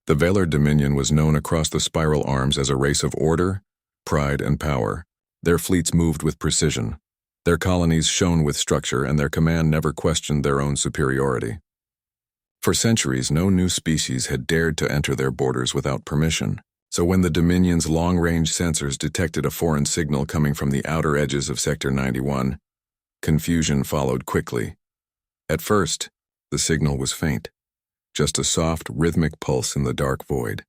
The Velar Dominion was known across the spiral arms as a race of order, pride, and power. Their fleets moved with precision. Their colonies shone with structure, and their command never questioned their own superiority. For centuries, no new species had dared to enter their borders without permission. So when the Dominion's long-range sensors detected a foreign signal coming from the outer edges of Sector 91, confusion followed quickly. At first, the signal was faint, just a soft, rhythmic pulse in the dark void.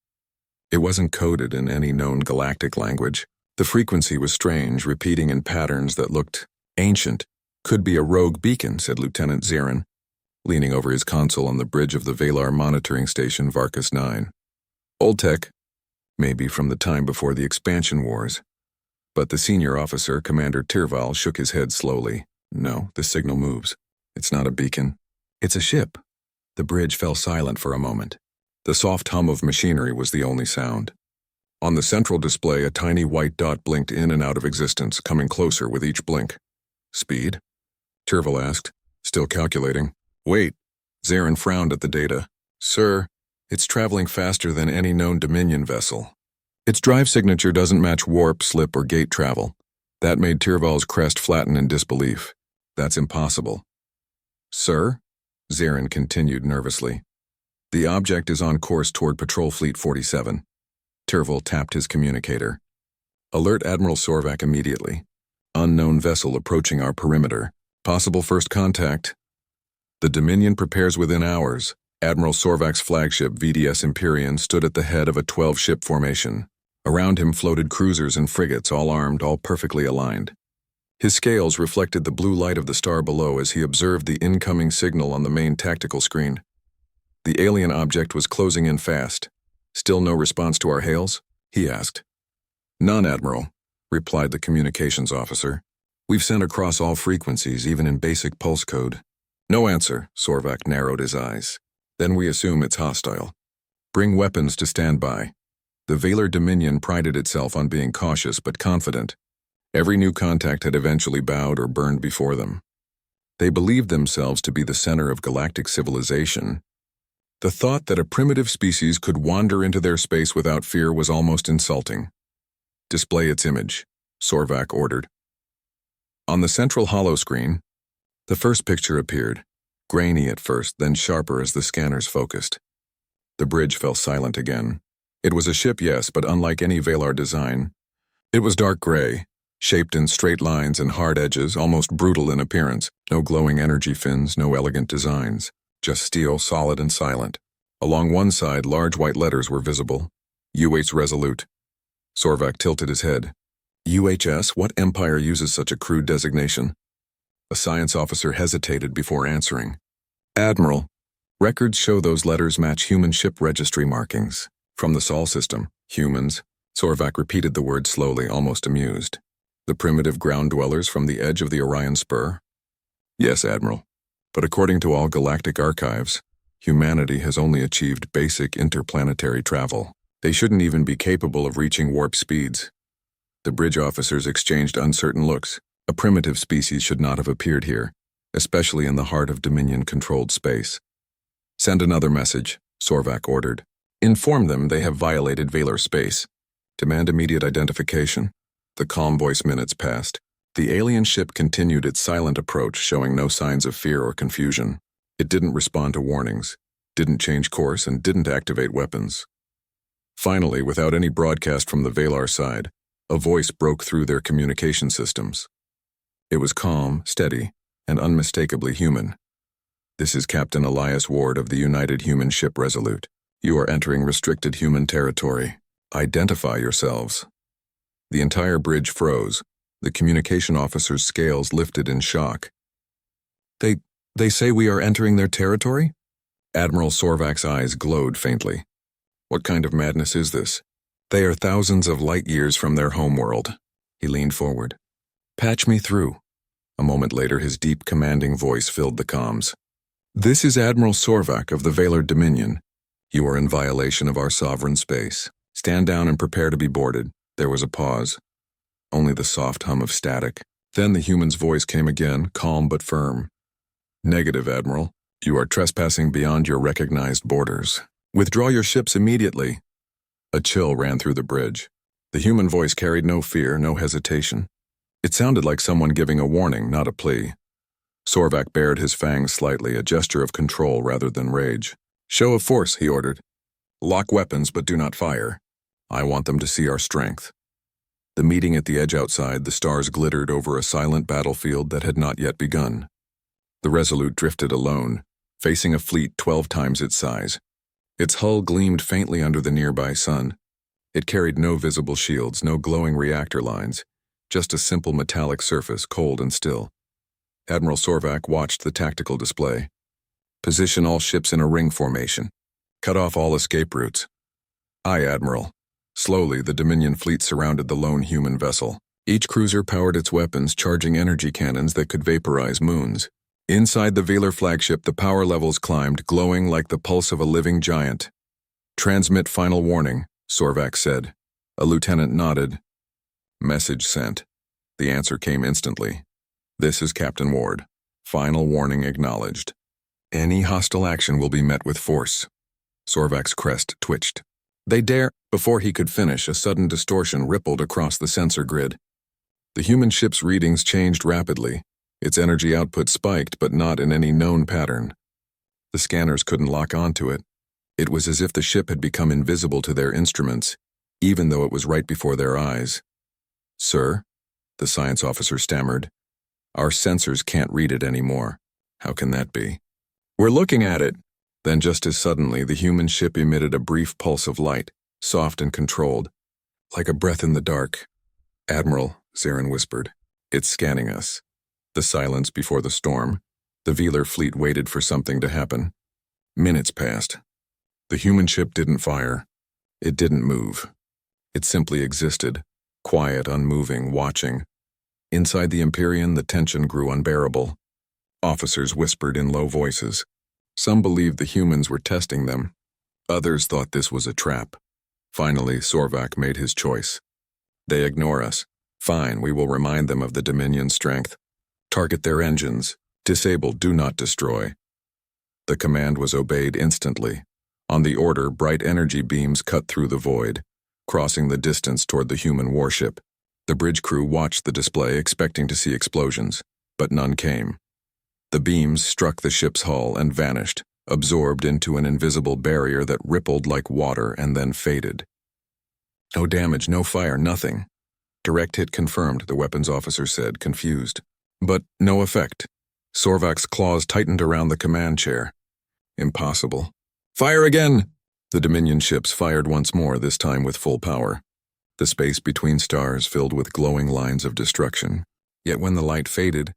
It wasn't coded in any known galactic language. The frequency was strange, repeating in patterns that looked ancient. "Could be a rogue beacon," said Lieutenant Zarin, leaning over his console on the bridge of the Valar monitoring station Varkas 9. "Old tech, maybe from the time before the expansion wars." But the senior officer, Commander Tirval, shook his head slowly. "No, the signal moves. It's not a beacon. It's a ship." The bridge fell silent for a moment. The soft hum of machinery was the only sound. On the central display, a tiny white dot blinked in and out of existence, coming closer with each blink. "Speed?" Tirval asked, still calculating. "Wait." Zarin frowned at the data. "Sir, it's traveling faster than any known Dominion vessel. Its drive signature doesn't match warp, slip, or gate travel." That made Tirval's crest flatten in disbelief. "That's impossible." "Sir?" Zarin continued nervously. "The object is on course toward Patrol Fleet 47. Tirval tapped his communicator. "Alert Admiral Sorvak immediately. Unknown vessel approaching our perimeter. Possible first contact." The Dominion prepares within hours. Admiral Sorvak's flagship VDS Empyrean stood at the head of a 12-ship formation. Around him floated cruisers and frigates, all armed, all perfectly aligned. His scales reflected the blue light of the star below as he observed the incoming signal on the main tactical screen. The alien object was closing in fast. "Still no response to our hails?" he asked. "None, Admiral," replied the communications officer. "We've sent across all frequencies, even in basic pulse code." "No answer," Sorvak narrowed his eyes. "Then we assume it's hostile. Bring weapons to stand by." The Valar Dominion prided itself on being cautious but confident. Every new contact had eventually bowed or burned before them. They believed themselves to be the center of galactic civilization. The thought that a primitive species could wander into their space without fear was almost insulting. "Display its image," Sorvak ordered. On the central holoscreen, the first picture appeared, grainy at first, then sharper as the scanners focused. The bridge fell silent again. It was a ship, yes, but unlike any Valar design. It was dark gray, shaped in straight lines and hard edges, almost brutal in appearance. No glowing energy fins, no elegant designs. Just steel, solid and silent. Along one side, large white letters were visible. UH Resolute. Sorvak tilted his head. UHS? What empire uses such a crude designation? A science officer hesitated before answering. "Admiral, records show those letters match human ship registry markings. From the Sol system. Humans." Sorvak repeated the word slowly, almost amused. "The primitive ground dwellers from the edge of the Orion Spur?" "Yes, Admiral. But according to all galactic archives, humanity has only achieved basic interplanetary travel. They shouldn't even be capable of reaching warp speeds." The bridge officers exchanged uncertain looks. A primitive species should not have appeared here, especially in the heart of Dominion-controlled space. "Send another message," Sorvak ordered. "Inform them they have violated Valar space. Demand immediate identification." The calm voice minutes passed. The alien ship continued its silent approach, showing no signs of fear or confusion. It didn't respond to warnings, didn't change course, and didn't activate weapons. Finally, without any broadcast from the Valar side, a voice broke through their communication systems. It was calm, steady, and unmistakably human. "This is Captain Elias Ward of the United Human Ship Resolute. You are entering restricted human territory. Identify yourselves." The entire bridge froze. The communication officer's scales lifted in shock. They say we are entering their territory?" Admiral Sorvak's eyes glowed faintly. "What kind of madness is this? They are thousands of light years from their homeworld." He leaned forward. "Patch me through." A moment later, his deep, commanding voice filled the comms. "This is Admiral Sorvak of the Valar Dominion. You are in violation of our sovereign space. Stand down and prepare to be boarded." There was a pause. Only the soft hum of static. Then the human's voice came again, calm but firm. "Negative, Admiral. You are trespassing beyond your recognized borders. Withdraw your ships immediately. A chill ran through the bridge. The human voice carried no fear, no hesitation. It sounded like someone giving a warning, not a plea. Sorvak bared his fangs slightly, a gesture of control rather than rage. Show of force, he ordered. Lock weapons, but do not fire. I want them to see our strength. The meeting at the edge outside, the stars glittered over a silent battlefield that had not yet begun. The Resolute drifted alone, facing a fleet 12 times its size. Its hull gleamed faintly under the nearby sun. It carried no visible shields, no glowing reactor lines, just a simple metallic surface, cold and still. Admiral Sorvak watched the tactical display. Position all ships in a ring formation. Cut off all escape routes. Aye, Admiral. Slowly, the Dominion fleet surrounded the lone human vessel. Each cruiser powered its weapons, charging energy cannons that could vaporize moons. Inside the Velar flagship, the power levels climbed, glowing like the pulse of a living giant. Transmit final warning, Sorvak said. A lieutenant nodded. Message sent. The answer came instantly. This is Captain Ward. Final warning acknowledged. Any hostile action will be met with force. Sorvak's crest twitched. They dare. Before he could finish, a sudden distortion rippled across the sensor grid. The human ship's readings changed rapidly. Its energy output spiked, but not in any known pattern. The scanners couldn't lock onto it. It was as if the ship had become invisible to their instruments, even though it was right before their eyes. Sir, the science officer stammered, our sensors can't read it anymore. How can that be? We're looking at it. Then just as suddenly, the human ship emitted a brief pulse of light, soft and controlled, like a breath in the dark. Admiral, Zarin whispered, it's scanning us. The silence before the storm. The Velar fleet waited for something to happen. Minutes passed. The human ship didn't fire. It didn't move. It simply existed, quiet, unmoving, watching. Inside the Empyrean, the tension grew unbearable. Officers whispered in low voices. Some believed the humans were testing them. Others thought this was a trap. Finally, Sorvak made his choice. They ignore us. Fine, we will remind them of the Dominion's strength. Target their engines. Disable, do not destroy. The command was obeyed instantly. On the order, bright energy beams cut through the void, crossing the distance toward the human warship. The bridge crew watched the display, expecting to see explosions, but none came. The beams struck the ship's hull and vanished, absorbed into an invisible barrier that rippled like water and then faded. No damage, no fire, nothing. Direct hit confirmed, the weapons officer said, confused. But no effect. Sorvak's claws tightened around the command chair. Impossible. Fire again! The Dominion ships fired once more, this time with full power. The space between stars filled with glowing lines of destruction. Yet when the light faded,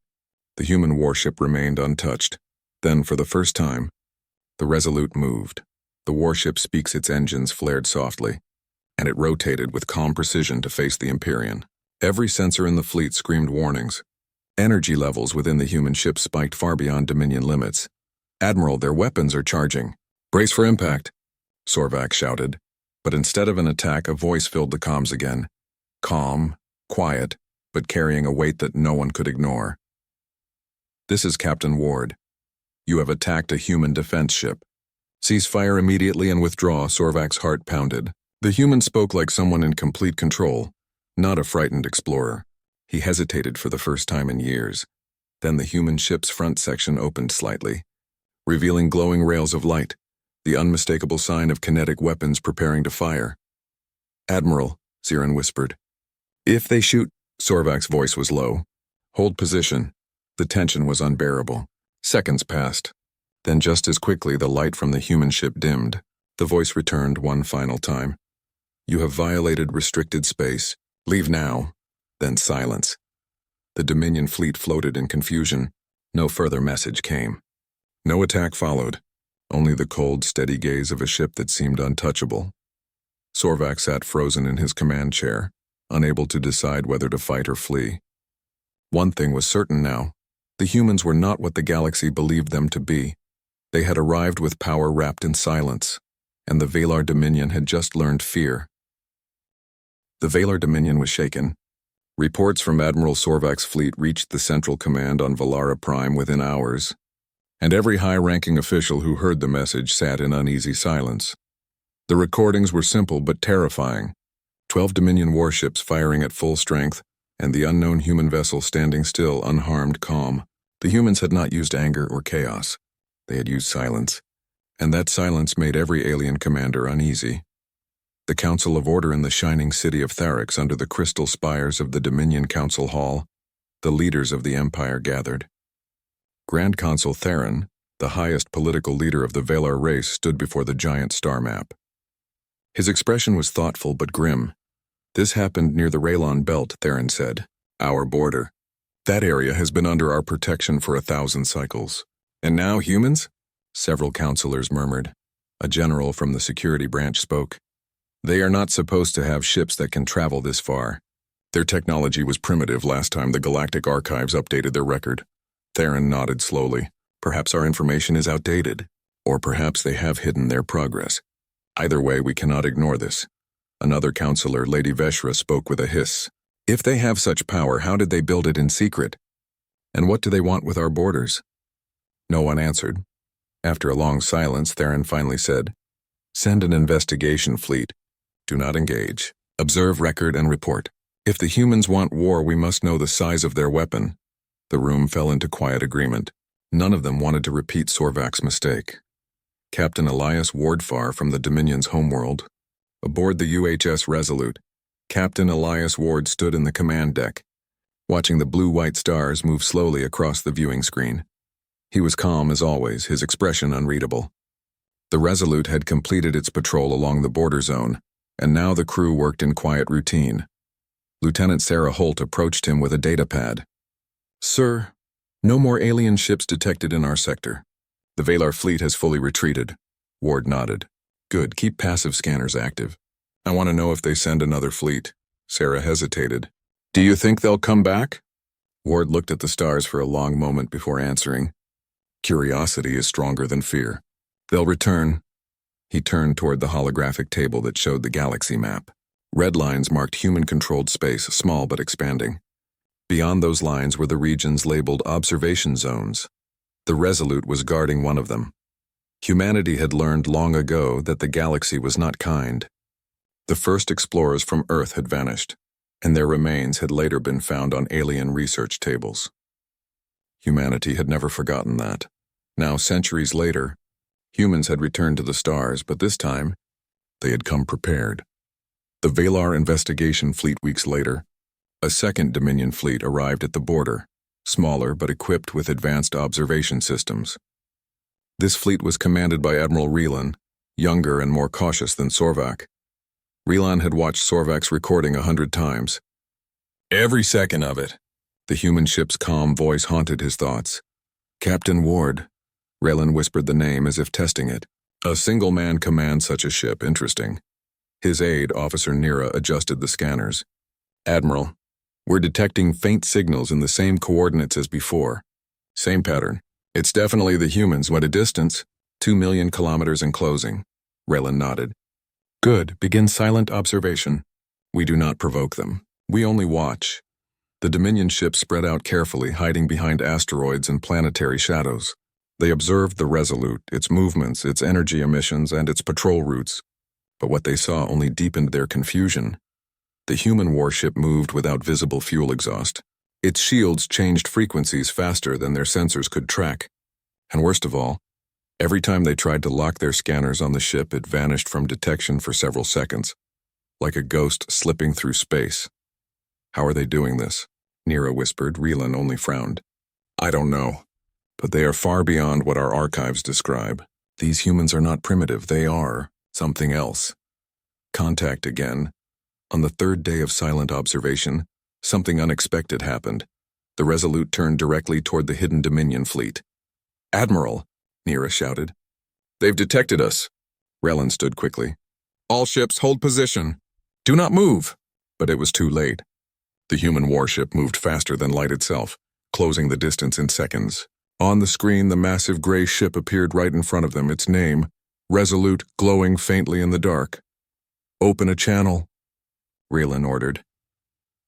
the human warship remained untouched. Then, for the first time, the Resolute moved. The warship speaks its engines flared softly, and it rotated with calm precision to face the Empyrean. Every sensor in the fleet screamed warnings. Energy levels within the human ship spiked far beyond Dominion limits. Admiral, their weapons are charging. Brace for impact, Sorvak shouted. But instead of an attack, a voice filled the comms again. Calm, quiet, but carrying a weight that no one could ignore. This is Captain Ward. You have attacked a human defense ship. Cease fire immediately and withdraw, Sorvak's heart pounded. The human spoke like someone in complete control, not a frightened explorer. He hesitated for the first time in years. Then the human ship's front section opened slightly, revealing glowing rails of light, the unmistakable sign of kinetic weapons preparing to fire. Admiral, Zarin whispered. If they shoot, Sorvak's voice was low. Hold position. The tension was unbearable. Seconds passed. Then just as quickly the light from the human ship dimmed. The voice returned one final time. You have violated restricted space. Leave now. Then silence. The Dominion fleet floated in confusion. No further message came. No attack followed. Only the cold, steady gaze of a ship that seemed untouchable. Sorvak sat frozen in his command chair, unable to decide whether to fight or flee. One thing was certain now. The humans were not what the galaxy believed them to be. They had arrived with power wrapped in silence, and the Valar Dominion had just learned fear. The Valar Dominion was shaken. Reports from Admiral Sorvak's fleet reached the Central Command on Valara Prime within hours, and every high-ranking official who heard the message sat in uneasy silence. The recordings were simple but terrifying. 12 Dominion warships firing at full strength, and the unknown human vessel standing still, unharmed, calm. The humans had not used anger or chaos. They had used silence. And that silence made every alien commander uneasy. The Council of Order in the shining city of Tharix, under the crystal spires of the Dominion Council Hall, the leaders of the Empire gathered. Grand Consul Theron, the highest political leader of the Valar race, stood before the giant star map. His expression was thoughtful but grim. "This happened near the Raylon Belt," Theron said. "Our border. That area has been under our protection for 1,000 cycles. And now humans?" Several counselors murmured. A general from the security branch spoke. "They are not supposed to have ships that can travel this far. Their technology was primitive last time the Galactic Archives updated their record." Theron nodded slowly. "Perhaps our information is outdated, or perhaps they have hidden their progress. Either way, we cannot ignore this." Another counselor, Lady Veshra, spoke with a hiss. "If they have such power, how did they build it in secret? And what do they want with our borders?" No one answered. After a long silence, Theron finally said, "Send an investigation fleet. Do not engage. Observe, record, and report. If the humans want war, we must know the size of their weapon." The room fell into quiet agreement. None of them wanted to repeat Sorvak's mistake. Captain Elias Wardfar from the Dominion's homeworld. Aboard the UHS Resolute, Captain Elias Ward stood in the command deck, watching the blue-white stars move slowly across the viewing screen. He was calm as always, his expression unreadable. The Resolute had completed its patrol along the border zone, and now the crew worked in quiet routine. Lieutenant Sarah Holt approached him with a datapad. "Sir, no more alien ships detected in our sector. The Valar fleet has fully retreated." Ward nodded. "Good, keep passive scanners active. I want to know if they send another fleet." Sarah hesitated. "Do you think they'll come back?" Ward looked at the stars for a long moment before answering. "Curiosity is stronger than fear. They'll return." He turned toward the holographic table that showed the galaxy map. Red lines marked human-controlled space, small but expanding. Beyond those lines were the regions labeled observation zones. The Resolute was guarding one of them. Humanity had learned long ago that the galaxy was not kind. The first explorers from Earth had vanished, and their remains had later been found on alien research tables. Humanity had never forgotten that. Now, centuries later, humans had returned to the stars, but this time, they had come prepared. The Valar investigation fleet weeks later, a second Dominion fleet arrived at the border, smaller but equipped with advanced observation systems. This fleet was commanded by Admiral Relan, younger and more cautious than Sorvak. Relan had watched Sorvak's recording 100 times. Every second of it. The human ship's calm voice haunted his thoughts. "Captain Ward." Relan whispered the name as if testing it. "A single man commands such a ship. Interesting." His aide, Officer Nira, adjusted the scanners. "Admiral, we're detecting faint signals in the same coordinates as before. Same pattern. It's definitely the humans. What a distance. 2 million kilometers and closing." Relan nodded. "Good. Begin silent observation. We do not provoke them. We only watch." The Dominion ship spread out carefully, hiding behind asteroids and planetary shadows. They observed the Resolute, its movements, its energy emissions, and its patrol routes. But what they saw only deepened their confusion. The human warship moved without visible fuel exhaust. Its shields changed frequencies faster than their sensors could track. And worst of all, every time they tried to lock their scanners on the ship, it vanished from detection for several seconds, like a ghost slipping through space. "How are they doing this?" Nira whispered. Relan only frowned. "I don't know, but they are far beyond what our archives describe. These humans are not primitive, they are something else." Contact again. On the third day of silent observation, something unexpected happened. The Resolute turned directly toward the hidden Dominion fleet. "Admiral," Nira shouted. "They've detected us." Relan stood quickly. "All ships, hold position. Do not move." But it was too late. The human warship moved faster than light itself, closing the distance in seconds. On the screen, the massive gray ship appeared right in front of them, its name, Resolute, glowing faintly in the dark. "Open a channel," Relan ordered.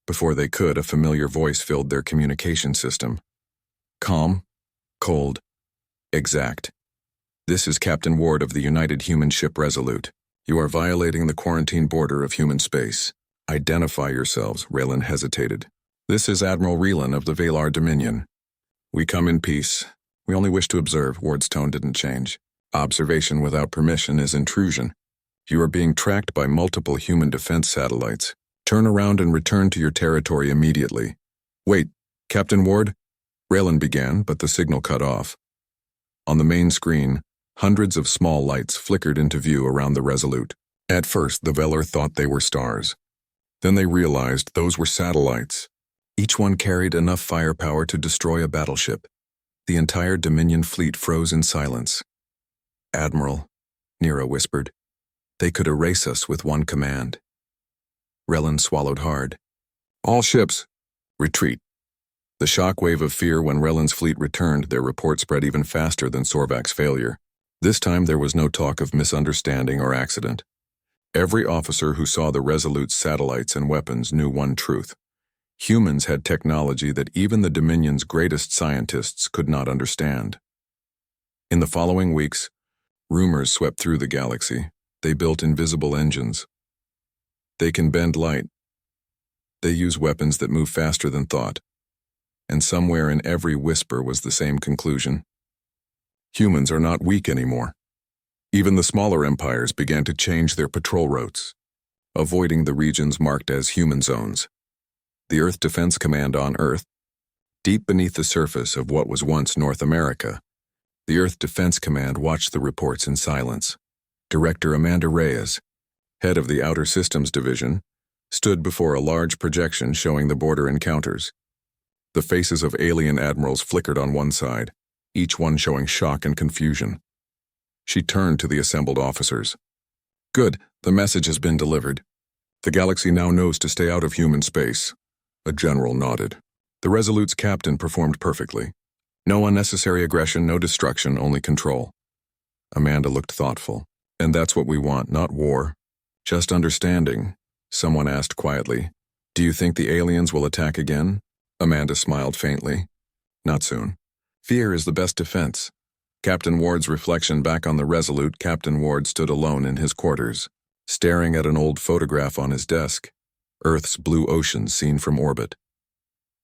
Before they could, a familiar voice filled their communication system. Calm, cold, exact. "This is Captain Ward of the United Human Ship Resolute." You are violating the quarantine border of human space. Identify yourselves, Raylan hesitated. This is Admiral Relan of the Valar Dominion. We come in peace. We only wish to observe. Ward's tone didn't change. Observation without permission is intrusion. You are being tracked by multiple human defense satellites. Turn around and return to your territory immediately. Wait, Captain Ward? Raylan began, but the signal cut off. On the main screen, hundreds of small lights flickered into view around the Resolute. At first, the Velar thought they were stars. Then they realized those were satellites. Each one carried enough firepower to destroy a battleship. The entire Dominion fleet froze in silence. Admiral, Nira whispered, they could erase us with one command. Raylan swallowed hard. All ships, retreat. The shockwave of fear when Raylan's fleet returned, their report spread even faster than Sorvak's failure. This time there was no talk of misunderstanding or accident. Every officer who saw the Resolute's satellites and weapons knew one truth. Humans had technology that even the Dominion's greatest scientists could not understand. In the following weeks, rumors swept through the galaxy. They built invisible engines. They can bend light. They use weapons that move faster than thought. And somewhere in every whisper was the same conclusion. Humans are not weak anymore. Even the smaller empires began to change their patrol routes, avoiding the regions marked as human zones. The Earth Defense Command on Earth, deep beneath the surface of what was once North America, the Earth Defense Command watched the reports in silence. Director Amanda Reyes, head of the Outer Systems Division, stood before a large projection showing the border encounters. The faces of alien admirals flickered on one side, each one showing shock and confusion. She turned to the assembled officers. Good, the message has been delivered. The galaxy now knows to stay out of human space. A general nodded. The Resolute's captain performed perfectly. No unnecessary aggression, no destruction, only control. Amanda looked thoughtful. And that's what we want, not war. Just understanding. Someone asked quietly, do you think the aliens will attack again? Amanda smiled faintly. Not soon. Fear is the best defense. Captain Ward's reflection back on the Resolute, Captain Ward stood alone in his quarters, staring at an old photograph on his desk. Earth's blue ocean seen from orbit.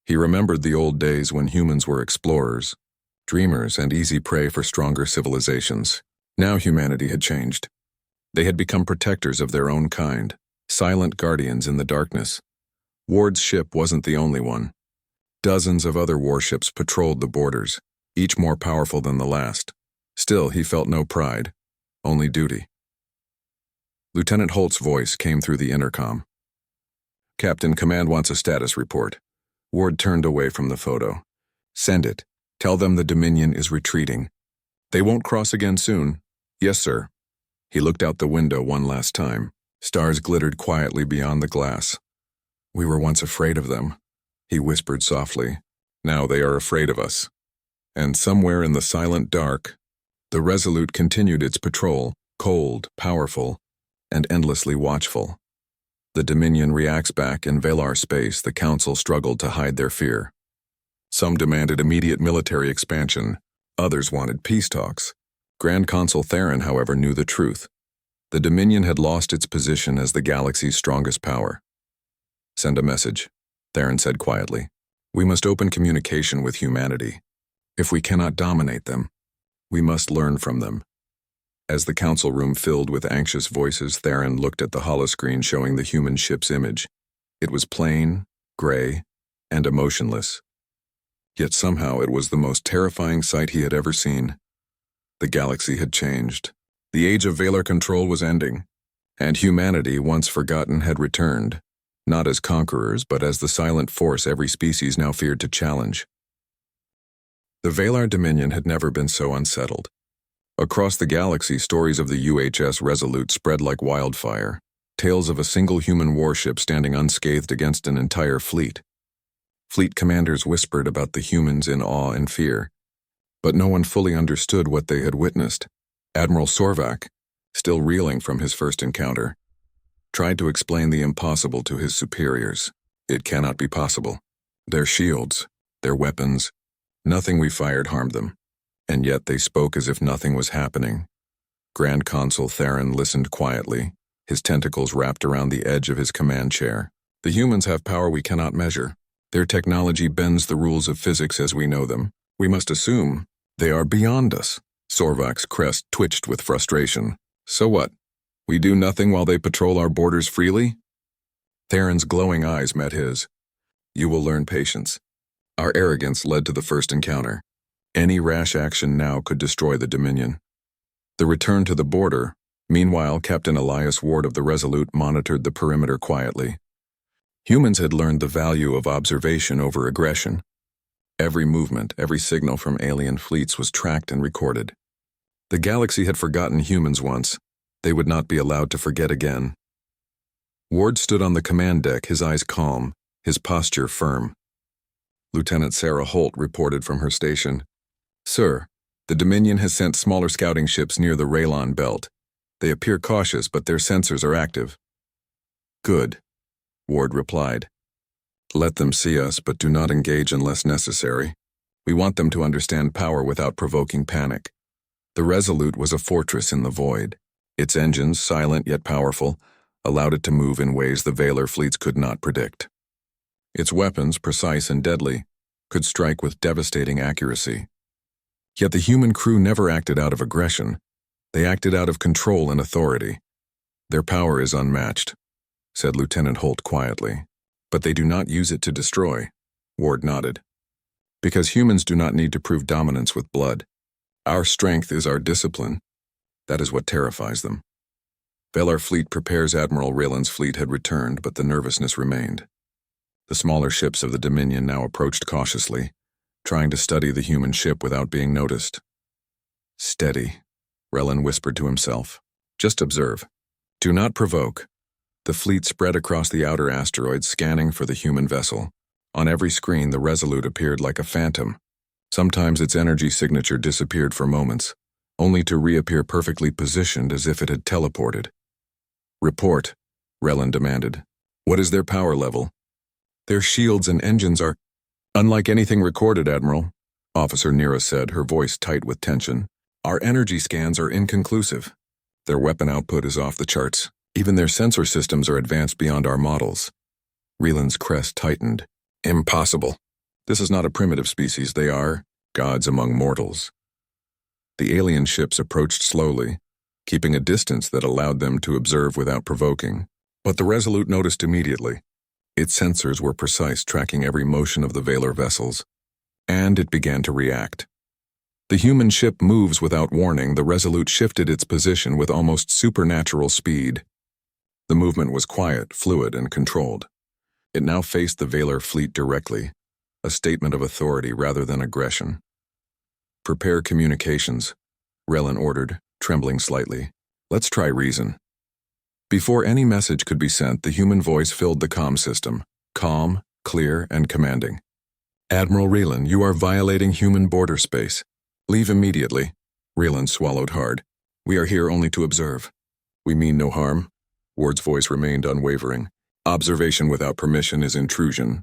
He remembered the old days when humans were explorers, dreamers, and easy prey for stronger civilizations. Now humanity had changed. They had become protectors of their own kind, silent guardians in the darkness. Ward's ship wasn't the only one. Dozens of other warships patrolled the borders, each more powerful than the last. Still, he felt no pride, only duty. Lieutenant Holt's voice came through the intercom. Captain, Command wants a status report. Ward turned away from the photo. Send it. Tell them the Dominion is retreating. They won't cross again soon. Yes, sir. He looked out the window one last time. Stars glittered quietly beyond the glass. We were once afraid of them, he whispered softly. Now they are afraid of us. And somewhere in the silent dark, the Resolute continued its patrol, cold, powerful, and endlessly watchful. The Dominion reacts back in Valar space. The Council struggled to hide their fear. Some demanded immediate military expansion. Others wanted peace talks. Grand Consul Theron, however, knew the truth. The Dominion had lost its position as the galaxy's strongest power. Send a message, Theron said quietly. We must open communication with humanity. If we cannot dominate them, we must learn from them. As the council room filled with anxious voices, Theron looked at the holoscreen showing the human ship's image. It was plain, gray, and emotionless. Yet somehow it was the most terrifying sight he had ever seen. The galaxy had changed. The age of Valar control was ending, and humanity, once forgotten, had returned, not as conquerors, but as the silent force every species now feared to challenge. The Valar Dominion had never been so unsettled. Across the galaxy, stories of the UHS Resolute spread like wildfire, tales of a single human warship standing unscathed against an entire fleet. Fleet commanders whispered about the humans in awe and fear, but no one fully understood what they had witnessed. Admiral Sorvak, still reeling from his first encounter, tried to explain the impossible to his superiors. It cannot be possible. Their shields, their weapons, nothing we fired harmed them. And yet they spoke as if nothing was happening. Grand Consul Theron listened quietly, his tentacles wrapped around the edge of his command chair. The humans have power we cannot measure. Their technology bends the rules of physics as we know them. We must assume they are beyond us. Sorvak's crest twitched with frustration. So what? We do nothing while they patrol our borders freely? Theron's glowing eyes met his. You will learn patience. Our arrogance led to the first encounter. Any rash action now could destroy the Dominion. The return to the border. Meanwhile, Captain Elias Ward of the Resolute monitored the perimeter quietly. Humans had learned the value of observation over aggression. Every movement, every signal from alien fleets was tracked and recorded. The galaxy had forgotten humans once. They would not be allowed to forget again. Ward stood on the command deck, his eyes calm, his posture firm. Lieutenant Sarah Holt reported from her station. Sir, the Dominion has sent smaller scouting ships near the Raylon belt. They appear cautious, but their sensors are active. Good, Ward replied. Let them see us, but do not engage unless necessary. We want them to understand power without provoking panic. The Resolute was a fortress in the void. Its engines, silent yet powerful, allowed it to move in ways the Vaylor fleets could not predict. Its weapons, precise and deadly, could strike with devastating accuracy. Yet the human crew never acted out of aggression. They acted out of control and authority. Their power is unmatched, said Lieutenant Holt quietly. But they do not use it to destroy, Ward nodded. Because humans do not need to prove dominance with blood. Our strength is our discipline. That is what terrifies them. Vaylor fleet prepares Admiral Raylan's fleet had returned, but the nervousness remained. The smaller ships of the Dominion now approached cautiously, trying to study the human ship without being noticed. Steady, Raylan whispered to himself. Just observe. Do not provoke. The fleet spread across the outer asteroids, scanning for the human vessel. On every screen, the Resolute appeared like a phantom. Sometimes its energy signature disappeared for moments, only to reappear perfectly positioned as if it had teleported. Report, Raylan demanded. What is their power level? Their shields and engines are unlike anything recorded, Admiral, Officer Nira said, her voice tight with tension. Our energy scans are inconclusive. Their weapon output is off the charts. Even their sensor systems are advanced beyond our models. Raylan's crest tightened. Impossible. This is not a primitive species. They are gods among mortals. The alien ships approached slowly, keeping a distance that allowed them to observe without provoking. But the Resolute noticed immediately. Its sensors were precise, tracking every motion of the Vaylor vessels. And it began to react. The human ship moves without warning. The Resolute shifted its position with almost supernatural speed. The movement was quiet, fluid, and controlled. It now faced the Vaylor fleet directly, a statement of authority rather than aggression. Prepare communications, Raylan ordered, trembling slightly. Let's try reason. Before any message could be sent, the human voice filled the comm system, calm, clear, and commanding. Admiral Raylan, you are violating human border space. Leave immediately. Raylan swallowed hard. We are here only to observe. We mean no harm. Ward's voice remained unwavering. Observation without permission is intrusion.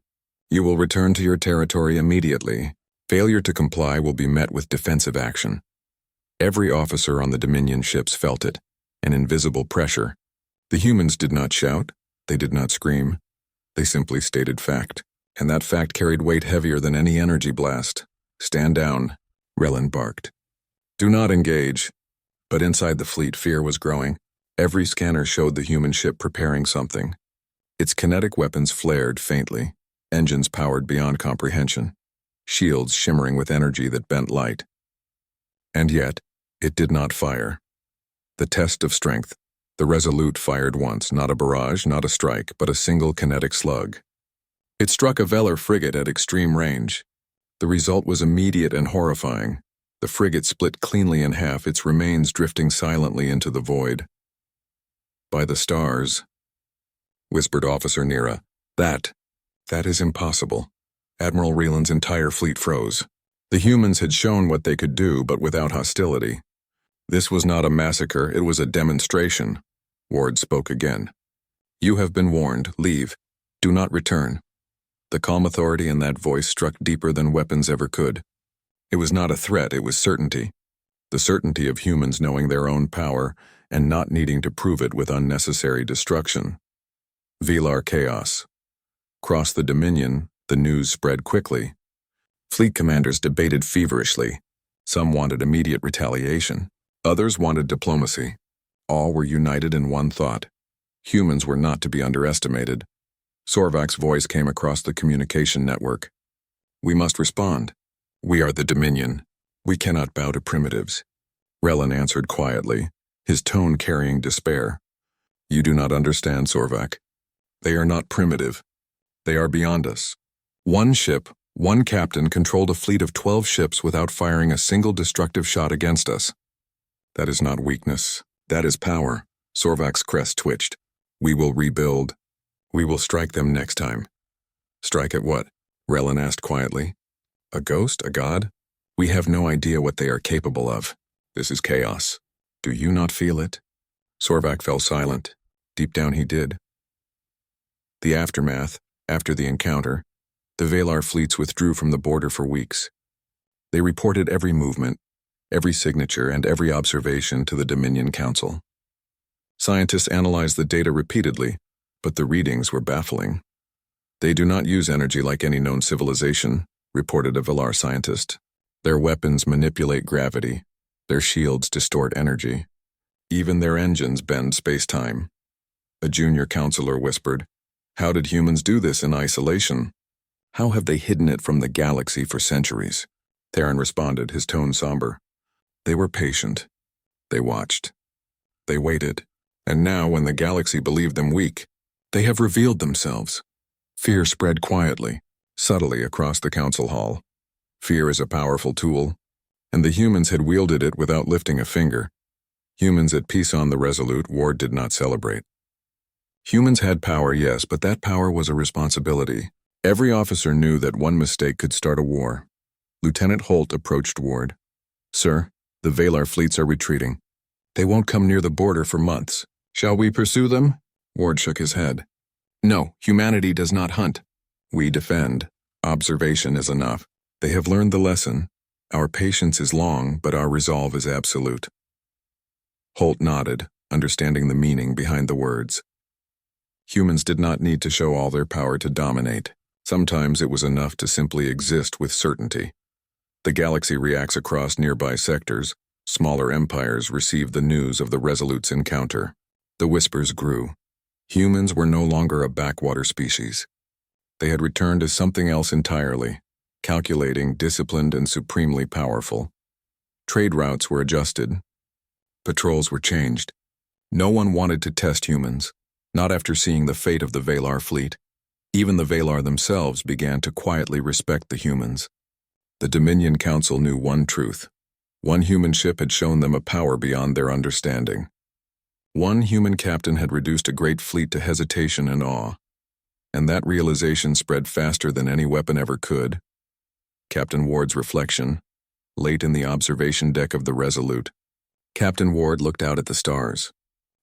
You will return to your territory immediately. Failure to comply will be met with defensive action. Every officer on the Dominion ships felt it, an invisible pressure. The humans did not shout, they did not scream. They simply stated fact, and that fact carried weight heavier than any energy blast. Stand down, Raylan barked. Do not engage. But inside the fleet, fear was growing. Every scanner showed the human ship preparing something. Its kinetic weapons flared faintly, engines powered beyond comprehension, shields shimmering with energy that bent light. And yet, it did not fire. The test of strength. The Resolute fired once, not a barrage, not a strike, but a single kinetic slug. It struck a Vaylor frigate at extreme range. The result was immediate and horrifying. The frigate split cleanly in half, its remains drifting silently into the void. By the stars, whispered Officer Nira. That is impossible. Admiral Raylan's entire fleet froze. The humans had shown what they could do, but without hostility. This was not a massacre, it was a demonstration. Ward spoke again. You have been warned. Leave. Do not return. The calm authority in that voice struck deeper than weapons ever could. It was not a threat, it was certainty. the certainty of humans knowing their own power and not needing to prove it with unnecessary destruction. Velar chaos. Across the Dominion, the news spread quickly. Fleet commanders debated feverishly. Some wanted immediate retaliation. Others wanted diplomacy. All were united in one thought. Humans were not to be underestimated. Sorvak's voice came across the communication network. "We must respond. We are the Dominion. We cannot bow to primitives." Relin answered quietly, his tone carrying despair. "You do not understand, Sorvak. They are not primitive. They are beyond us. One ship, one captain controlled a fleet of 12 ships without firing a single destructive shot against us. That is not weakness. That is power." Sorvak's crest twitched. "We will rebuild. We will strike them next time." "Strike at what?" Relin asked quietly. "A ghost? A god? We have no idea what they are capable of. This is chaos. Do you not feel it?" Sorvak fell silent. Deep down he did. The aftermath, after the encounter, the Velar fleets withdrew from the border for weeks. They reported every movement, every signature, and every observation to the Dominion Council. Scientists analyzed the data repeatedly, but the readings were baffling. "They do not use energy like any known civilization," reported a Velar scientist. "Their weapons manipulate gravity. Their shields distort energy. Even their engines bend space-time." A junior counselor whispered, "How did humans do this in isolation? How have they hidden it from the galaxy for centuries?" Theron responded, his tone somber. "They were patient. They watched. They waited. And now, when the galaxy believed them weak, they have revealed themselves." Fear spread quietly, subtly across the council hall. Fear is a powerful tool, and the humans had wielded it without lifting a finger. Humans at peace on the Resolute, Ward did not celebrate. Humans had power, yes, but that power was a responsibility. Every officer knew that one mistake could start a war. Lieutenant Holt approached Ward. "Sir, the Velar fleets are retreating. They won't come near the border for months. Shall we pursue them?" Ward shook his head. "No, humanity does not hunt. We defend. Observation is enough. They have learned the lesson. Our patience is long, but our resolve is absolute." Holt nodded, understanding the meaning behind the words. Humans did not need to show all their power to dominate. Sometimes it was enough to simply exist with certainty. The galaxy reacts across nearby sectors. Smaller empires receive the news of the Resolute's encounter. The whispers grew. Humans were no longer a backwater species. They had returned as something else entirely, calculating, disciplined, and supremely powerful. Trade routes were adjusted. Patrols were changed. No one wanted to test humans, not after seeing the fate of the Velar fleet. Even the Velar themselves began to quietly respect the humans. The Dominion Council knew one truth. One human ship had shown them a power beyond their understanding. One human captain had reduced a great fleet to hesitation and awe. And that realization spread faster than any weapon ever could. Captain Ward's reflection, late in the observation deck of the Resolute. Captain Ward looked out at the stars.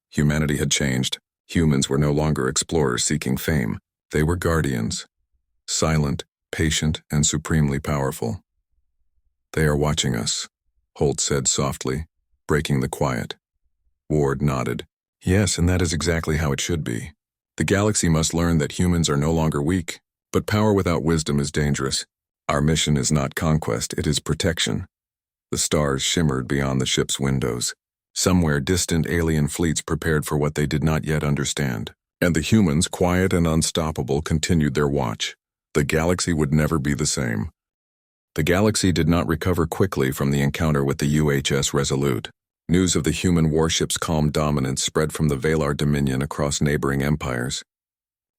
Humanity had changed. Humans were no longer explorers seeking fame. They were guardians. Silent, patient, and supremely powerful. "They are watching us," Holt said softly, breaking the quiet. Ward nodded. "Yes, and that is exactly how it should be. The galaxy must learn that humans are no longer weak, but power without wisdom is dangerous. Our mission is not conquest, it is protection." The stars shimmered beyond the ship's windows. Somewhere distant alien fleets prepared for what they did not yet understand. And the humans, quiet and unstoppable, continued their watch. The galaxy would never be the same. The galaxy did not recover quickly from the encounter with the UHS Resolute. News of the human warship's calm dominance spread from the Velar Dominion across neighboring empires.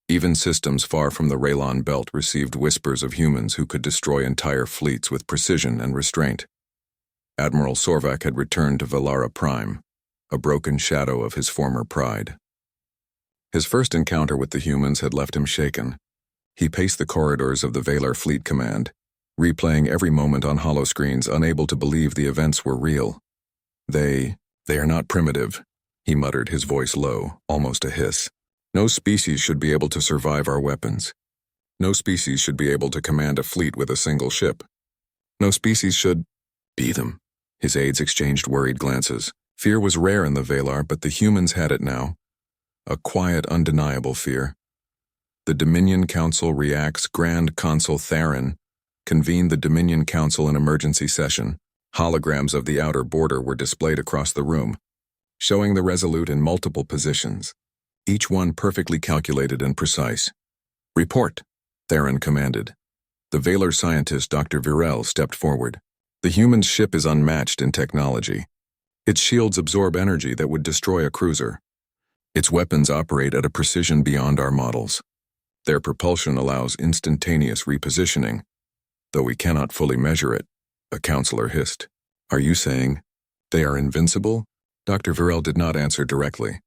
Even systems far from the Raylon Belt received whispers of humans who could destroy entire fleets with precision and restraint. Admiral Sorvak had returned to Velara Prime, a broken shadow of his former pride. His first encounter with the humans had left him shaken. He paced the corridors of the Velar Fleet Command, replaying every moment on holoscreens, unable to believe the events were real. They are not primitive," he muttered, his voice low, almost a hiss. "No species should be able to survive our weapons. No species should be able to command a fleet with a single ship. No species should be them." His aides exchanged worried glances. Fear was rare in the Valar, but the humans had it now. A quiet, undeniable fear. The Dominion Council reacts. Grand Consul Theron convened the Dominion Council in emergency session. Holograms of the outer border were displayed across the room, showing the Resolute in multiple positions, each one perfectly calculated and precise. "Report," Theron commanded. The Valar scientist Dr. Virel stepped forward. "The human ship is unmatched in technology. Its shields absorb energy that would destroy a cruiser. Its weapons operate at a precision beyond our models. Their propulsion allows instantaneous repositioning, though we cannot fully measure it," a counselor hissed. "Are you saying they are invincible?" Dr. Virel did not answer directly.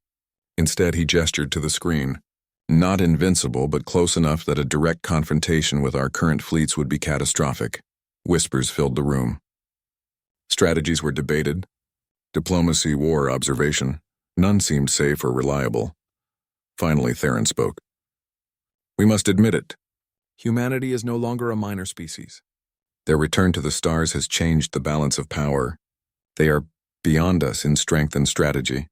Instead, he gestured to the screen. "Not invincible, but close enough that a direct confrontation with our current fleets would be catastrophic." Whispers filled the room. Strategies were debated. Diplomacy, war, observation. None seemed safe or reliable. Finally, Theron spoke. "We must admit it. Humanity is no longer a minor species. Their return to the stars has changed the balance of power. They are beyond us in strength and strategy."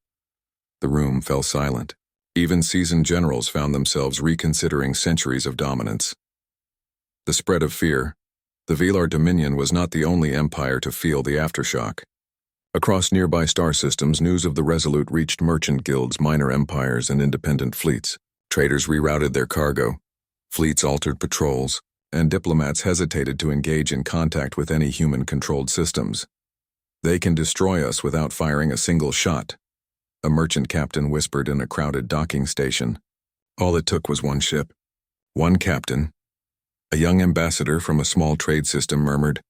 The room fell silent. Even seasoned generals found themselves reconsidering centuries of dominance. The spread of fear. The Valar Dominion was not the only empire to feel the aftershock. Across nearby star systems, news of the Resolute reached merchant guilds, minor empires, and independent fleets. Traders rerouted their cargo. Fleets altered patrols, and diplomats hesitated to engage in contact with any human-controlled systems. "They can destroy us without firing a single shot," a merchant captain whispered in a crowded docking station. All it took was one ship. One captain. A young ambassador from a small trade system murmured,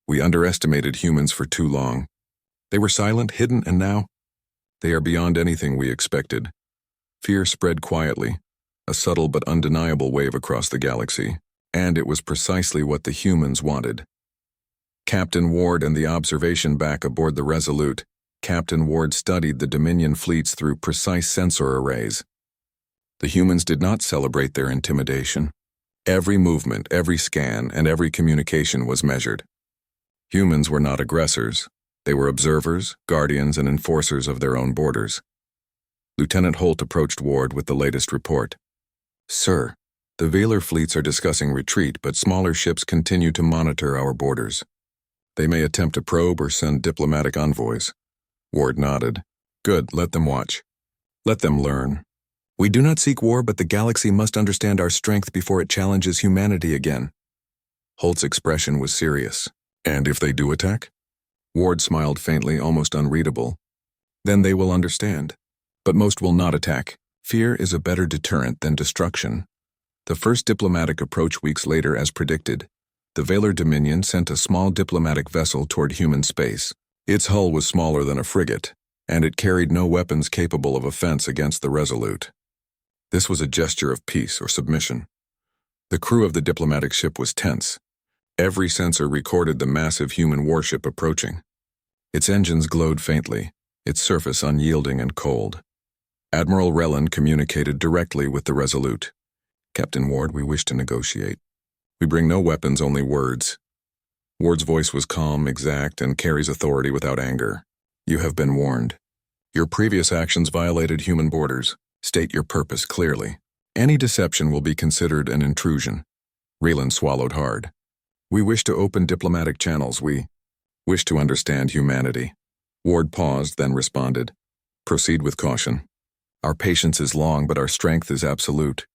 "We underestimated humans for too long. They were silent, hidden, and now they are beyond anything we expected." Fear spread quietly, a subtle but undeniable wave across the galaxy, and it was precisely what the humans wanted. Captain Ward and the observation back aboard the Resolute. Captain Ward studied the Dominion fleets through precise sensor arrays. The humans did not celebrate their intimidation. Every movement, every scan, and every communication was measured. Humans were not aggressors. They were observers, guardians, and enforcers of their own borders. Lieutenant Holt approached Ward with the latest report. "Sir, the Valar fleets are discussing retreat, but smaller ships continue to monitor our borders. They may attempt to probe or send diplomatic envoys." Ward nodded. "Good, let them watch. Let them learn. We do not seek war, but the galaxy must understand our strength before it challenges humanity again." Holt's expression was serious. "And if they do attack?" Ward smiled faintly, almost unreadable. "Then they will understand. But most will not attack. Fear is a better deterrent than destruction." The first diplomatic approach weeks later, as predicted. The Valar Dominion sent a small diplomatic vessel toward human space. Its hull was smaller than a frigate, and it carried no weapons capable of offense against the Resolute. This was a gesture of peace or submission. The crew of the diplomatic ship was tense. Every sensor recorded the massive human warship approaching. Its engines glowed faintly, its surface unyielding and cold. Admiral Rellan communicated directly with the Resolute. "Captain Ward, we wish to negotiate. We bring no weapons, only words." Ward's voice was calm, exact, and carries authority without anger. "You have been warned. Your previous actions violated human borders. State your purpose clearly. Any deception will be considered an intrusion." Rellan swallowed hard. "We wish to open diplomatic channels. We wish to understand humanity." Ward paused, then responded, "Proceed with caution. Our patience is long, but our strength is absolute."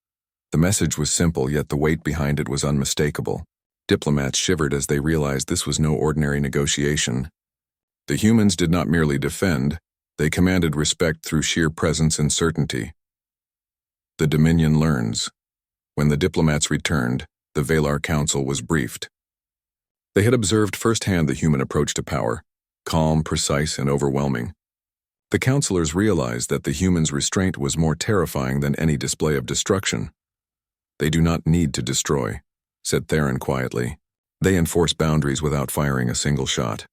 The message was simple, yet the weight behind it was unmistakable. Diplomats shivered as they realized this was no ordinary negotiation. The humans did not merely defend, they commanded respect through sheer presence and certainty. The Dominion learns. When the diplomats returned, the Valar Council was briefed. They had observed firsthand the human approach to power, calm, precise, and overwhelming. The counselors realized that the humans' restraint was more terrifying than any display of destruction. "They do not need to destroy," said Theron quietly. "They enforce boundaries without firing a single shot.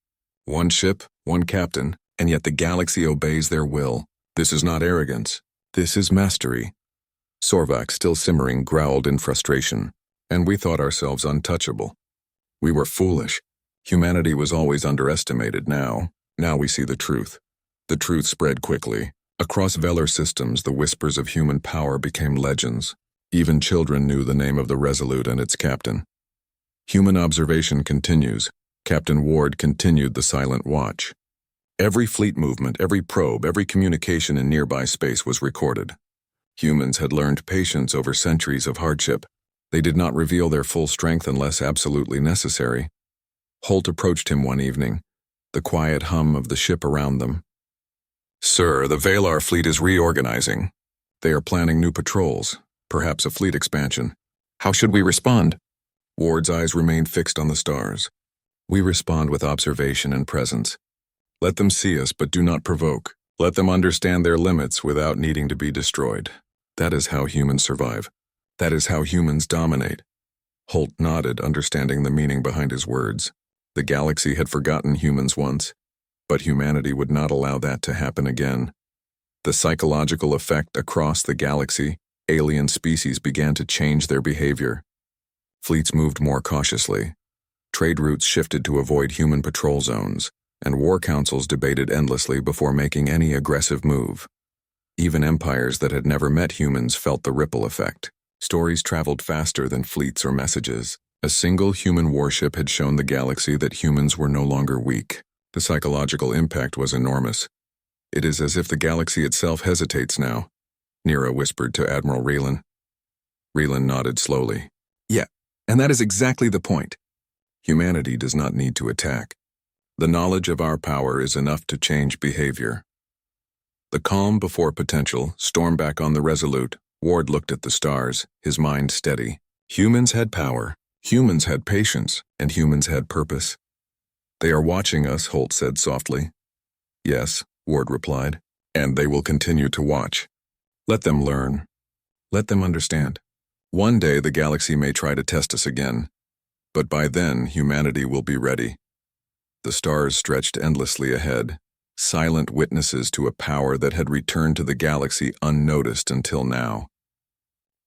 One ship, one captain, and yet the galaxy obeys their will. This is not arrogance. This is mastery." Sorvak, still simmering, growled in frustration. "And we thought ourselves untouchable. We were foolish. Humanity was always underestimated now. Now we see the truth. The truth spread quickly. Across Velar systems, the whispers of human power became legends. Even children knew the name of the Resolute and its captain. Human observation continues. Captain Ward continued the silent watch. Every fleet movement, every probe, every communication in nearby space was recorded. Humans had learned patience over centuries of hardship. They did not reveal their full strength unless absolutely necessary. Holt approached him one evening, the quiet hum of the ship around them. "Sir, the Valar fleet is reorganizing. They are planning new patrols, perhaps a fleet expansion. How should we respond?" Ward's eyes remained fixed on the stars. "We respond with observation and presence. Let them see us, but do not provoke. Let them understand their limits without needing to be destroyed. That is how humans survive. That is how humans dominate." Holt nodded, understanding the meaning behind his words. The galaxy had forgotten humans once, but humanity would not allow that to happen again. The psychological effect across the galaxy, alien species began to change their behavior. Fleets moved more cautiously. Trade routes shifted to avoid human patrol zones, and war councils debated endlessly before making any aggressive move. Even empires that had never met humans felt the ripple effect. Stories traveled faster than fleets or messages. A single human warship had shown the galaxy that humans were no longer weak. The psychological impact was enormous. "It is as if the galaxy itself hesitates now," Nira whispered to Admiral Raylan. Raylan nodded slowly. "Yeah, and that is exactly the point. Humanity does not need to attack. The knowledge of our power is enough to change behavior." The calm before potential, storm back on the Resolute. Ward looked at the stars, his mind steady. Humans had power, humans had patience, and humans had purpose. "They are watching us," Holt said softly. "Yes," Ward replied, "and they will continue to watch. Let them learn. Let them understand. One day the galaxy may try to test us again, but by then humanity will be ready." The stars stretched endlessly ahead, silent witnesses to a power that had returned to the galaxy unnoticed until now.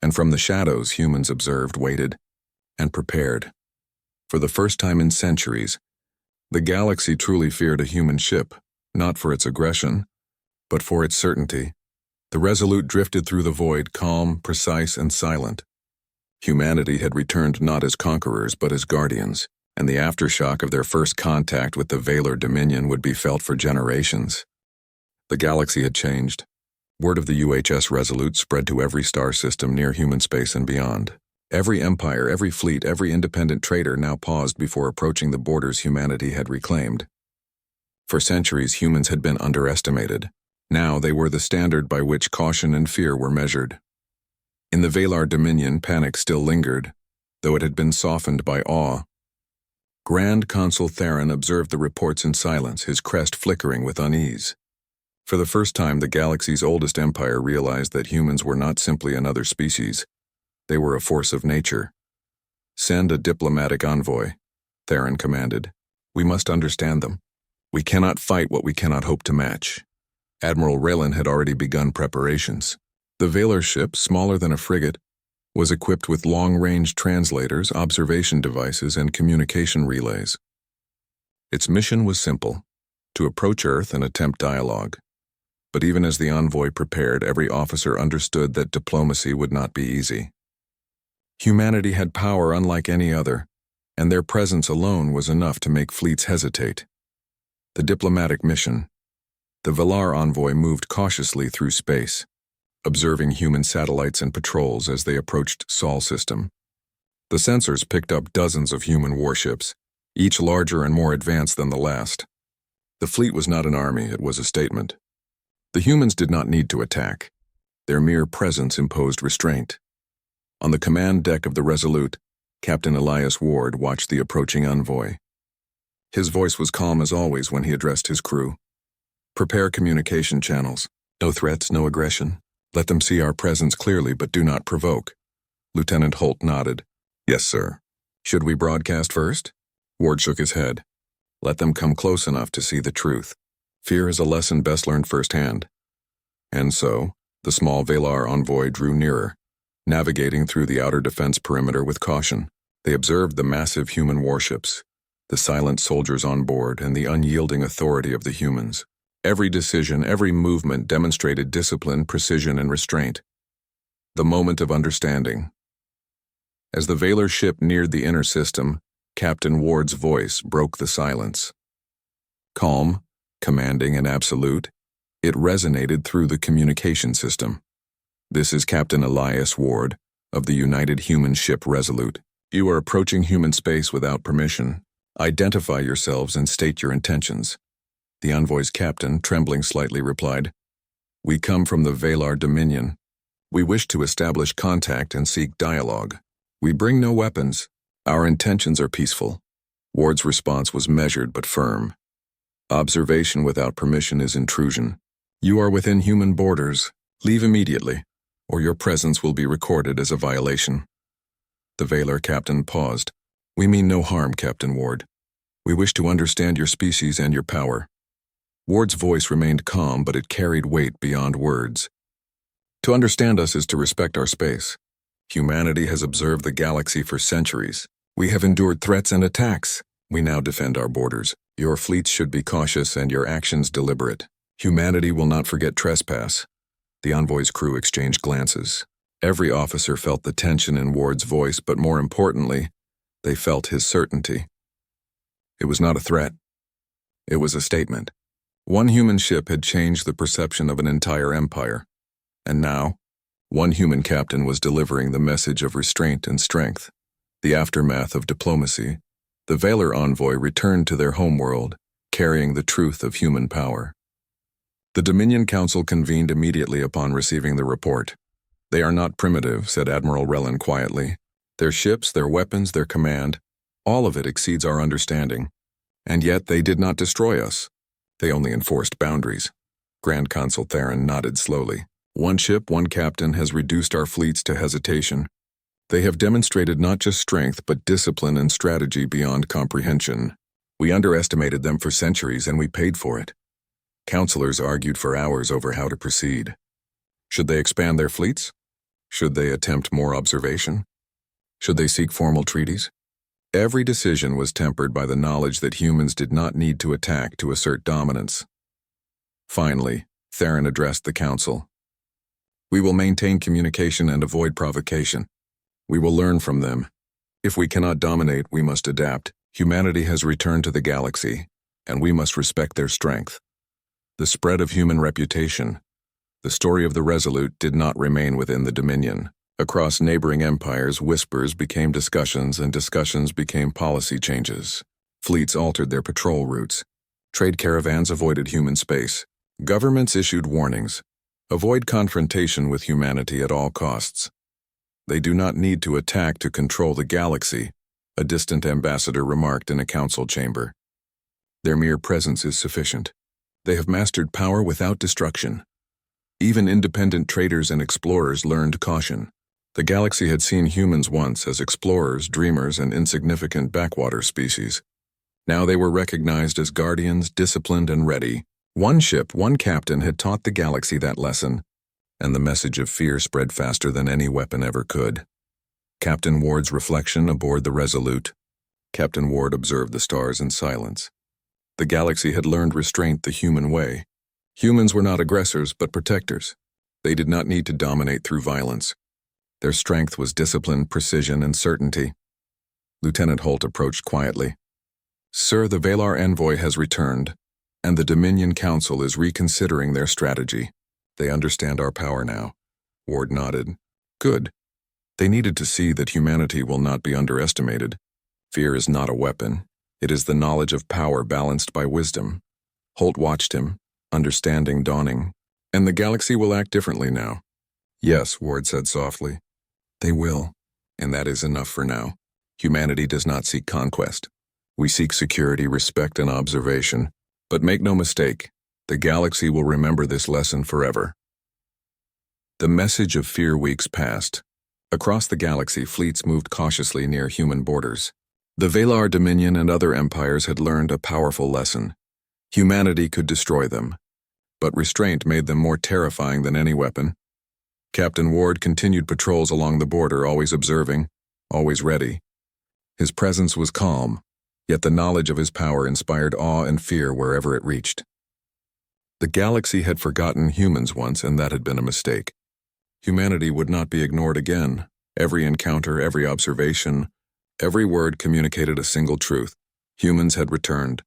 And from the shadows, humans observed, waited, and prepared. For the first time in centuries, the galaxy truly feared a human ship, not for its aggression, but for its certainty. The Resolute drifted through the void, calm, precise, and silent. Humanity had returned not as conquerors, but as guardians, and the aftershock of their first contact with the Valar Dominion would be felt for generations. The galaxy had changed. Word of the UHS Resolute spread to every star system near human space and beyond. Every empire, every fleet, every independent trader now paused before approaching the borders humanity had reclaimed. For centuries, humans had been underestimated. Now they were the standard by which caution and fear were measured. In the Valar Dominion, panic still lingered, though it had been softened by awe. Grand Consul Theron observed the reports in silence, his crest flickering with unease. For the first time, the galaxy's oldest empire realized that humans were not simply another species. They were a force of nature. "Send a diplomatic envoy," Theron commanded. "We must understand them. We cannot fight what we cannot hope to match." Admiral Raylan had already begun preparations. The Valar ship, smaller than a frigate, was equipped with long-range translators, observation devices, and communication relays. Its mission was simple: to approach Earth and attempt dialogue. But even as the envoy prepared, every officer understood that diplomacy would not be easy. Humanity had power unlike any other, and their presence alone was enough to make fleets hesitate. The diplomatic mission. The Valar envoy moved cautiously through space, observing human satellites and patrols as they approached Sol system. The sensors picked up dozens of human warships, each larger and more advanced than the last. The fleet was not an army, it was a statement. The humans did not need to attack. Their mere presence imposed restraint. On the command deck of the Resolute, Captain Elias Ward watched the approaching envoy. His voice was calm as always when he addressed his crew. "Prepare communication channels. No threats, no aggression. Let them see our presence clearly, but do not provoke." Lieutenant Holt nodded. "Yes, sir." "Should we broadcast first?" Ward shook his head. "Let them come close enough to see the truth. Fear is a lesson best learned firsthand." And so, the small Valar envoy drew nearer, navigating through the outer defense perimeter with caution. They observed the massive human warships. the silent soldiers on board, and the unyielding authority of the humans. Every decision, every movement demonstrated discipline, precision, and restraint. The moment of understanding. As the Valor ship neared the inner system, Captain Ward's voice broke the silence. Calm, commanding, and absolute, it resonated through the communication system. "This is Captain Elias Ward, of the United Human Ship Resolute. You are approaching human space without permission. Identify yourselves and state your intentions." The envoy's captain, trembling slightly, replied, "We come from the Valar Dominion. We wish to establish contact and seek dialogue. We bring no weapons. Our intentions are peaceful." Ward's response was measured but firm. "Observation without permission is intrusion. You are within human borders. Leave immediately, or your presence will be recorded as a violation." The Valar captain paused. "We mean no harm, Captain Ward. We wish to understand your species and your power." Ward's voice remained calm, but it carried weight beyond words. "To understand us is to respect our space. Humanity has observed the galaxy for centuries. We have endured threats and attacks. We now defend our borders. Your fleets should be cautious and your actions deliberate. Humanity will not forget trespass." The envoy's crew exchanged glances. Every officer felt the tension in Ward's voice, but more importantly, they felt his certainty. It was not a threat. It was a statement. One human ship had changed the perception of an entire empire. And now, one human captain was delivering the message of restraint and strength. The aftermath of diplomacy, the Valar envoy returned to their homeworld, carrying the truth of human power. The Dominion Council convened immediately upon receiving the report. "They are not primitive," said Admiral Rellan quietly. "Their ships, their weapons, their command, all of it exceeds our understanding. And yet they did not destroy us. They only enforced boundaries." Grand Consul Theron nodded slowly. "One ship, one captain has reduced our fleets to hesitation. They have demonstrated not just strength, but discipline and strategy beyond comprehension. We underestimated them for centuries, and we paid for it." Counselors argued for hours over how to proceed. Should they expand their fleets? Should they attempt more observation? Should they seek formal treaties? Every decision was tempered by the knowledge that humans did not need to attack to assert dominance. Finally, Theron addressed the council. "We will maintain communication and avoid provocation. We will learn from them. If we cannot dominate, we must adapt. Humanity has returned to the galaxy, and we must respect their strength." The spread of human reputation. The story of the Resolute did not remain within the Dominion. Across neighboring empires, whispers became discussions, and discussions became policy changes. Fleets altered their patrol routes. Trade caravans avoided human space. Governments issued warnings. Avoid confrontation with humanity at all costs. "They do not need to attack to control the galaxy," a distant ambassador remarked in a council chamber. "Their mere presence is sufficient. They have mastered power without destruction." Even independent traders and explorers learned caution. The galaxy had seen humans once as explorers, dreamers, and insignificant backwater species. Now they were recognized as guardians, disciplined and ready. One ship, one captain had taught the galaxy that lesson, and the message of fear spread faster than any weapon ever could. Captain Ward's reflection aboard the Resolute. Captain Ward observed the stars in silence. The galaxy had learned restraint the human way. Humans were not aggressors, but protectors. They did not need to dominate through violence. Their strength was discipline, precision, and certainty. Lieutenant Holt approached quietly. "Sir, the Valar envoy has returned, and the Dominion Council is reconsidering their strategy. They understand our power now." Ward nodded. "Good. They needed to see that humanity will not be underestimated. Fear is not a weapon. It is the knowledge of power balanced by wisdom." Holt watched him, understanding dawning. "And the galaxy will act differently now." "Yes," Ward said softly. "They will, and that is enough for now. Humanity does not seek conquest. We seek security, respect, and observation. But make no mistake, the galaxy will remember this lesson forever." The message of fear weeks passed. Across the galaxy, fleets moved cautiously near human borders. The Valar Dominion and other empires had learned a powerful lesson. Humanity could destroy them, but restraint made them more terrifying than any weapon. Captain Ward continued patrols along the border, always observing, always ready. His presence was calm, Yet the knowledge of his power inspired awe and fear wherever it reached. The galaxy had forgotten humans once, and that had been a mistake. Humanity would not be ignored again. Every encounter, every observation, every word communicated a single truth. Humans had returned,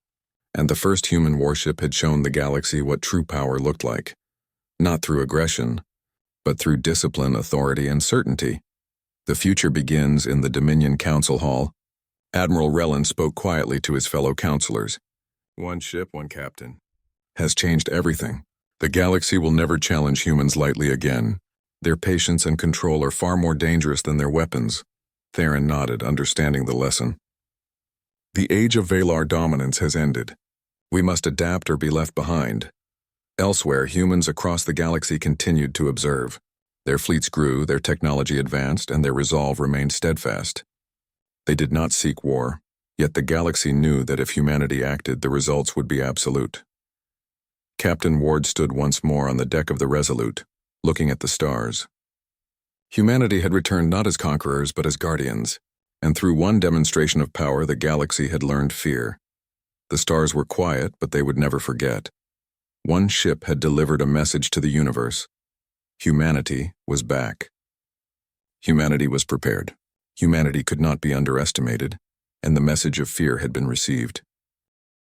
and the first human warship had shown the galaxy what true power looked like. Not through aggression, but through discipline, authority, and certainty. The future begins in the Dominion Council Hall. Admiral Rellan spoke quietly to his fellow counselors. "One ship, one captain. Has changed everything. The galaxy will never challenge humans lightly again. Their patience and control are far more dangerous than their weapons." Theron nodded, understanding the lesson. "The age of Valar dominance has ended. We must adapt or be left behind." Elsewhere, humans across the galaxy continued to observe. Their fleets grew, their technology advanced, and their resolve remained steadfast. They did not seek war, yet the galaxy knew that if humanity acted, the results would be absolute. Captain Ward stood once more on the deck of the Resolute, looking at the stars. Humanity had returned not as conquerors but as guardians, and through one demonstration of power the galaxy had learned fear. The stars were quiet, but they would never forget. One ship had delivered a message to the universe. Humanity was back. Humanity was prepared. Humanity could not be underestimated, and the message of fear had been received.